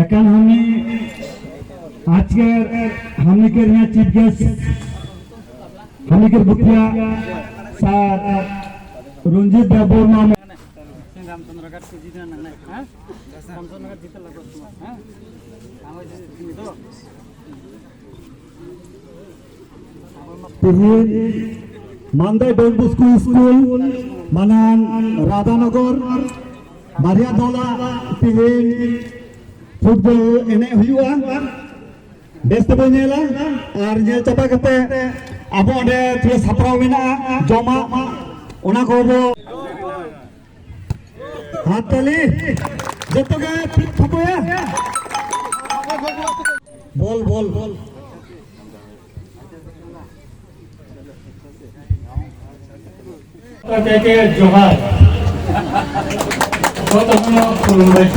এখন আমি আজকের হামিকের চিফ গেস্ট হামিকের বুকিয়া স্যার রঞ্জিত দেববর্মা রামচন্দ্রঘাট জিতে না হ্যাঁ রামচন্দ্রঘাট জিতে লাগবে তোমার হ্যাঁ আমার জিতে তো Mandai Don Bosco School, Manan Radhanagar, Maria Dola, Tihin, Football Ene Huyua, Best Bonela, Arjel Chapakate, Abode, Tres Haprawina, Joma, Onakobo, Hatali, Jetoga, Papoya, Ball. Take Johar. What of no Kurumbai?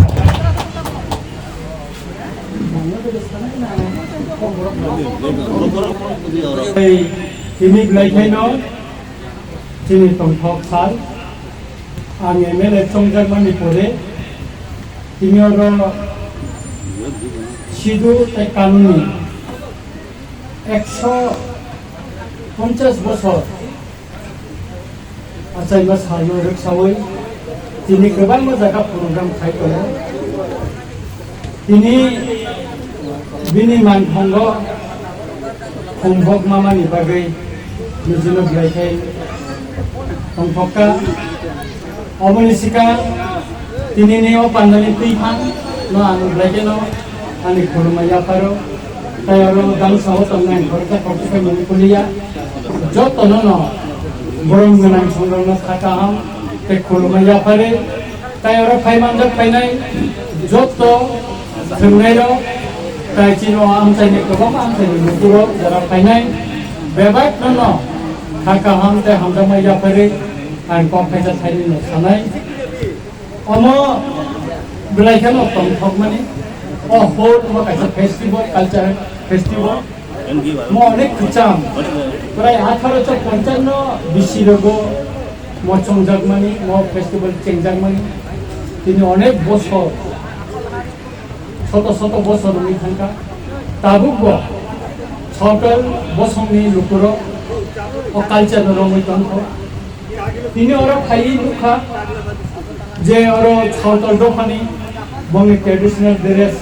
Timmy Blackeno, Timmy from Top Sal, and a minute from Germany for it. Timmy Shidu Tekanuni. Exo Ponchas Bosor. Asal mas halu reksawai, ini keban mas agak program khai kalo, ini bini man hongbok mama ni bagai, nujino biakai, hongboka, omonisika, ini ni opandani pihan, no anu biakai no, ani kurumaya paro, tayo dang sahot online, korka korka manipulya, jod no. Borong menang sungguh kata Kurumaya pare, tayo Paimanjak Painai, Joto, Semnero, Taicino Amsai Nikobam, Amsai Nikuro, Jara Painai, Bebak no, Hakaham, the Hamdamaya pare, and Compesa Taino Sanai. Omo Blakan of Tomani, or hold what as a festival, cultural festival, more like Kucham. প্রায় 1855 বিশিরোগ মচং জাগমানি ম festival চেং জাগমানি তিনি অনেক বছর শত বছর উনি থাকা তাবুক সকল বসংনি লুকুর ও কালচার রমৈতন্থ তিনি ওরা খাই লুখা যে ওরা সাঁওতাল দোকানি বঙ্গে ট্রেডিশনাল ড্রেস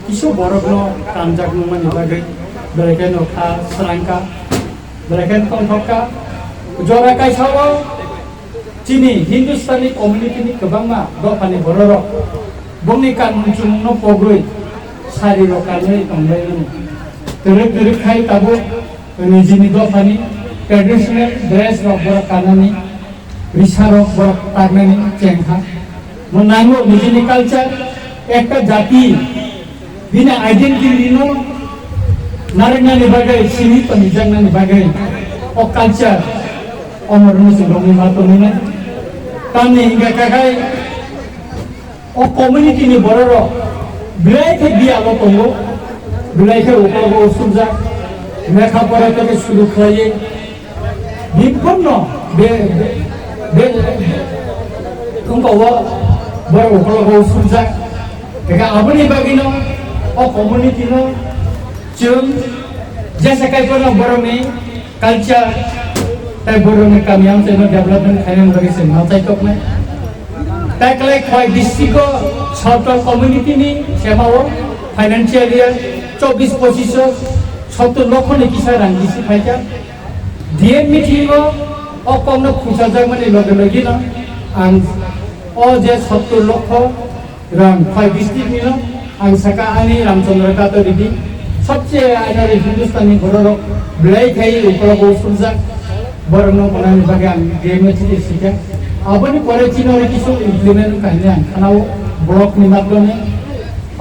কিছু বড়গ্ন কাম জাগমানি বাগৈ বেলেকেন খা স্রাংকা Berakan tongkokka, jora kai sawo, cini Hindustani community ni kebangma, dopani bororok, bongikan muncung no pogroi, sari rokalnya tongbayin, teruk kai tabu, ini jini dopani, traditional dress rok borak kanani, risa rok borak tanani cengha, menangu jini culture, ekta jati, bina identity no. Narengna ni bagai sini penijangna ni bagai o culture omor musim romi mato ni kami hingga kagai o community ni bororo belai ke dia lo tongo belai ke upar surja mereka pora ke sudu khaye dipurno be tungko wa bor upar surja kega abani bagino o community no Jum, jasa kai pun borong ni culture, tapi borong ni kami yang seno development kaya bagi seno tai tok ni. Tai kalau kau distriko, satu community ni siapa wo financial year 24 posisi satu lokal ni kisah rang disi kaya. DM meeting o komno khusajak mani loge loge no ang o je 70 লক্ষ ran khoi district ni no ang saka ani Ramchandra ka to ridi sabche aina Hindustani borok blai khai uplogo surjak borno banani bage ang DM meeting sika aboni pore chino re kisu implement kaine ang khanao block ni matlone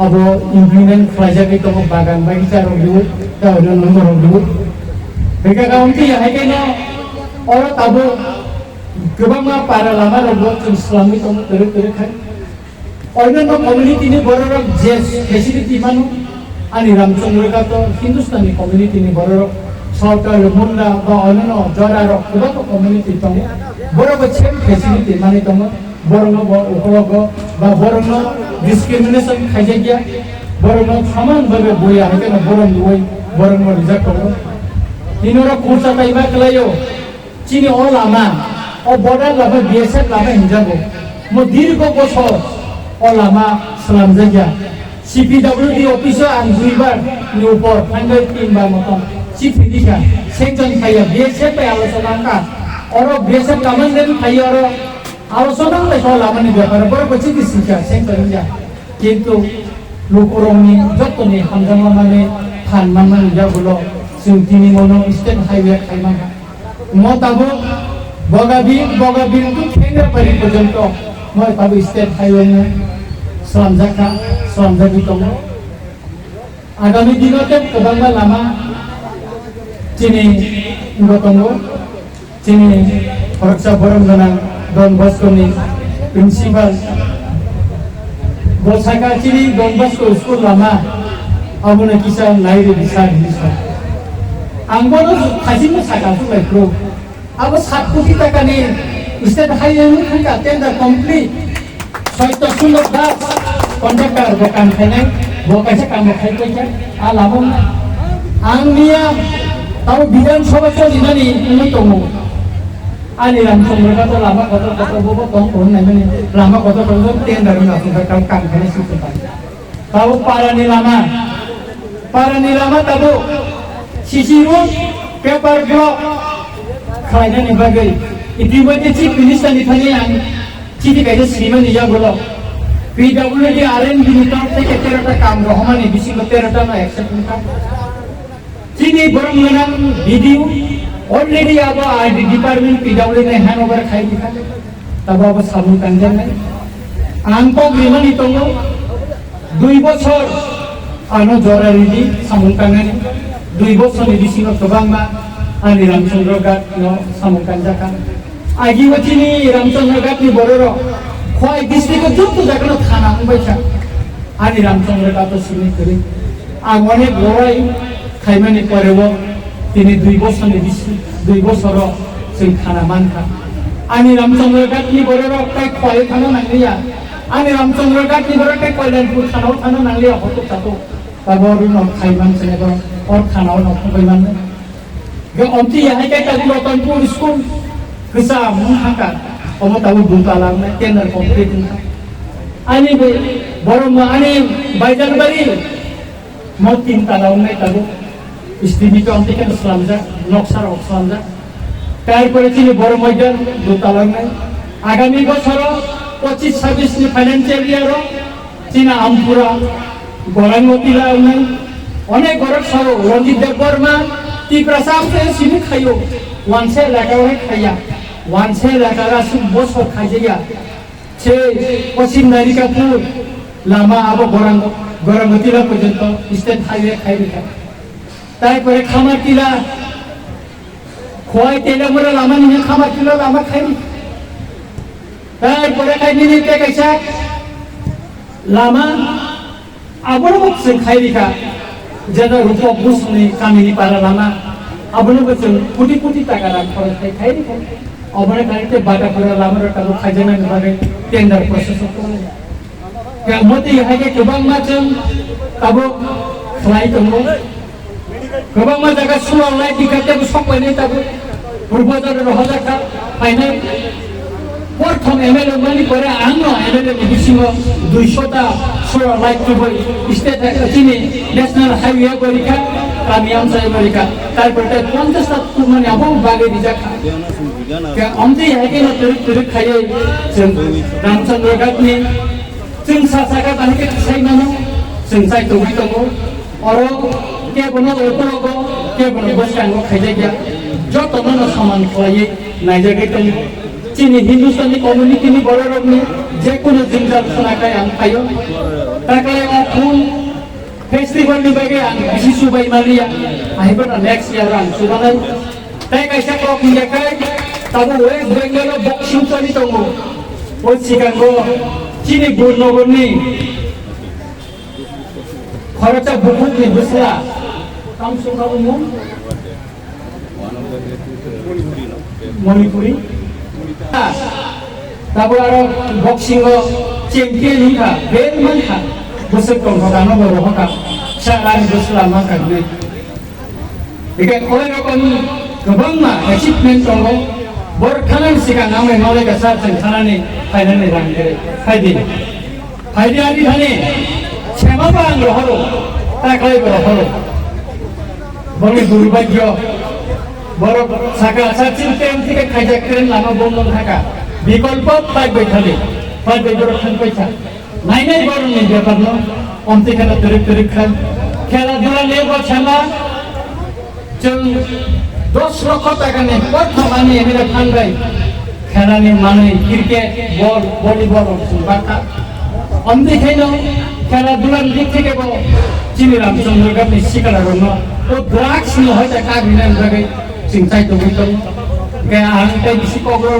abo implement khlajak to bagan bagisa ro du ta ro number ro du bega kaunti hai ke no oro tabo gobang para lama ro chung islami to tere tere khai oino community ni borok je facility manu ani Ramchandra ka to Hindustani community ni borok সরকার মুন্ডা বা অন্যান্য জরার কত community দङ বড় same facility মানে দङ বড় উপলব্ধ বা বড় discrimination খাইজাগিয়া বড় সমান ভাবে বইয়া হেকেন বড় বই বড় রিজার্ভ করব তিনরা কোর্সা তাইবা কলাयो চিনি ও লামা ও বর্ডার লামা বিএসএফ লামা হিনজাবো মো দীর্ঘ বছর ও লামা সালাম জায়গা সিপিডব্লিউডি অফিসে আন দুইবার নি উপর 103 বার মতন চিঠি দিকা সেকজন খাইয়া বিএসএফ এ আলোচনা কা অর বিএসএফ কমান্ডেন্ট খাইয়া অর আলোচনা লাই সব লামানি ব্যাপারে বড় বচি দিছিকা সেকজন যা কিন্তু লোকরংনি যতনি হামজামা মানে ফান মানমান যাগুলো जों दिनै मनो स्टेट हाइवे खाइमा मताबो बगाबीर तो खेंगापारी पर्यंत मैं ताबो स्टेट हाइवे में सलामजाखि दङ आगामी दिनते गोबां लामा दिनै दङ दिनै फरकसा बरम गोनां डन बस्क'नि प्रिन्सिपाल बसाका चिनि डन बस्क' स्कुल लामा आबुनो किसा नायरे बिसा बिसा आंबोनो खाजिनो साका सुबायखौ अब 7 কোটি টাকা নি स्टेट हाइवे में थांगा टेंडर कमप्लीट 6 दास कन्ट्राक्टर बकान खायनाय बकायसा काम खायबायसा आ लाबोन आंनिया ताव बिधान सभा चलिनानि उनु दङ आनि Ramchandra का तो लामा कत बबो दङ होननाय माने लामा कत टेंडर होना काम खायनाय सुबाय ताव पारानि Lama Tabo CC road, paper block, खायना नि बागै इतिमধ্যে চিফ মিনিস্টার नि थाने आं चिठी गाइदे श्रीमान निजा बोलो PWD RNB नि तरफ থেকে 13টা কাম রহমানি বিসি 13টা না एक्सेप्ट का चिनी बरमगोनां ভিডিও অলরেডি अब आईडी डिपार्टमेंट PWD ने हैंड ओवर खाइ दिखा तब अब साबुन कांजन নাই आंको ग्रिमानि दङ 2 বছর आनो जरारिदि साबुन कांगानि 2 বছরनि बिसिङाव गोबांमा आनि Ramchandra Ghat no साबुन कांजाखा आगिवथिनि Ramchandra Ghat नि बरर खय डिस्ट्रिक्ट जत जायगायाव थाना हमबायसा आनि Ramchandra Ghat सिनि करि आं अनेक बराय खायमानि परेबो दिनै 2 বছরनि बिसि 2 বছर जों थाना मानखा आनि Ramchandra Ghat नि बरर खय थाना नांलिया आनि Ramchandra Ghat नि बरर कल्याणपुर थानाव थाना नांलिया हतो थातो ताबो न खायमान सेनेबो और थानाव न फबायमान गे अमति याहाय के कल्याणपुर स्कुल गोसा मुहाका अमो ताबो बुंतालांनाय टेन्डार कमप्लिट आनि बे बरम आनि बायजानबारि म 3 तालावनाय ताबो स्टिमिट अमतिके सलामजा नक्सार अक्सामजा तारपरे चिनि बड़ मैदान 2 तालावनाय आगामी बछर 25-26 नि फाइनान्शियल इयार चिना आमपुरा गरांगति लावनाय अनेक गरक सारो रंजित देव बर्मा ती प्रसाद से सिनि खायो वानसे लागावै खाया वानसे लागारा सु बसर खाजिया छे पश्चिम नारिकापुर लामा अब गरांगतिला पर्यंत स्टेट हाइवे खाइबिखा तारपरे खामारतिला खय तेलामुरा लामा नि खामारतिला लामा खाइबि तारपरे खाइबिनि तेकाइसा लामा आबनो जों खाइबिखा जेना रूपक बुसनि कामिनि पारा लामा आबनो जों कोटी टाका रां खरच खाइबिखा अबने खाइते बाटाफोरा लामा रटाबो खाइजानाय बागै टेन्डार प्रसेस के मते हायके गोबां मा जों ताबो खाइ दङ गोबां मा जागा सुलांनाय दिखातेबो सपायनाय ताबो बुरबाजार रहजाखा फाइनाल प्रथम एमएलए मानि परे आंनो एमएलए बिसिङो 200 टा सोलार लाइट खबै स्टेट चिनि नेशनल हाइवे गरिखा kami am saya mereka তারপর তে 50 টা মানে আবু বাগে দিজাখা কে আমতে হাইকে না তুই খাইয়ে जों रामचंद्र गातनि जों सासागा बाहिके साइनानो जों साइ दौरि दङ अरो के बनो ओपरगो के बनो बसकांगो खाइजे गया जतनो समान खालायै नाइजागे दङ चिनि हिन्दुस्तानी कम्युनिटिनि बररबनि जे कोनो जिंजाल खोनाखाय आं खायो ताकाय अखुन फेस्टिवल नि बागे आं बिसि सुबाय मालिया आइबोना नेक्स्ट इयार आं सुबानाय ताय कायसा प्रक निखाय ताबो वेस्ट बेंगल बक्सिं चलि दङ ओ सिगांगो चिनि गुरनगरनि खरचा बुकुनि बुसला काम सुगाबो मणिपुरी ताबो आरो बक्सिंग चेम्पियन हुखा बेलमान खा बोसोर दंखानो बर' हका फिसालानि बोसोरा मा गायनाय बेखाय अय रकम गोबां मा एचिभमेन्ट दङ बरखानानि सिगां आंनि मावलायगा सारजों थानानै फायनानै रांगोरै फायदि आरि थाने सेमाबा आं रहरो ताकायबो रहरो बनि दुर्भाग्य बर' साका साचिन टेम থেকে खायजाक्रेन लामा बंदन थाका বিকল্প পাইबै थाले पाइबै बर' थांबायथा नायनाय बर'नि ब्यापारनो अन्तिखाना तरिक खान खेला दुला नेबो छेमा जों 10 लक्ष टाकानि प्रथमानि एमिरा फानबाय खेलानि माने क्रिकेट बल भलिबल बाथा अन्तिखायनो खेला दुलानि दिक थेकेबो चिनि रामचंद्र गातनि सिकालारनो ओ ड्राग्स नि हयता काबिनानि बागै जों चाइतो बुंदों आं ताइ बिसि कग्र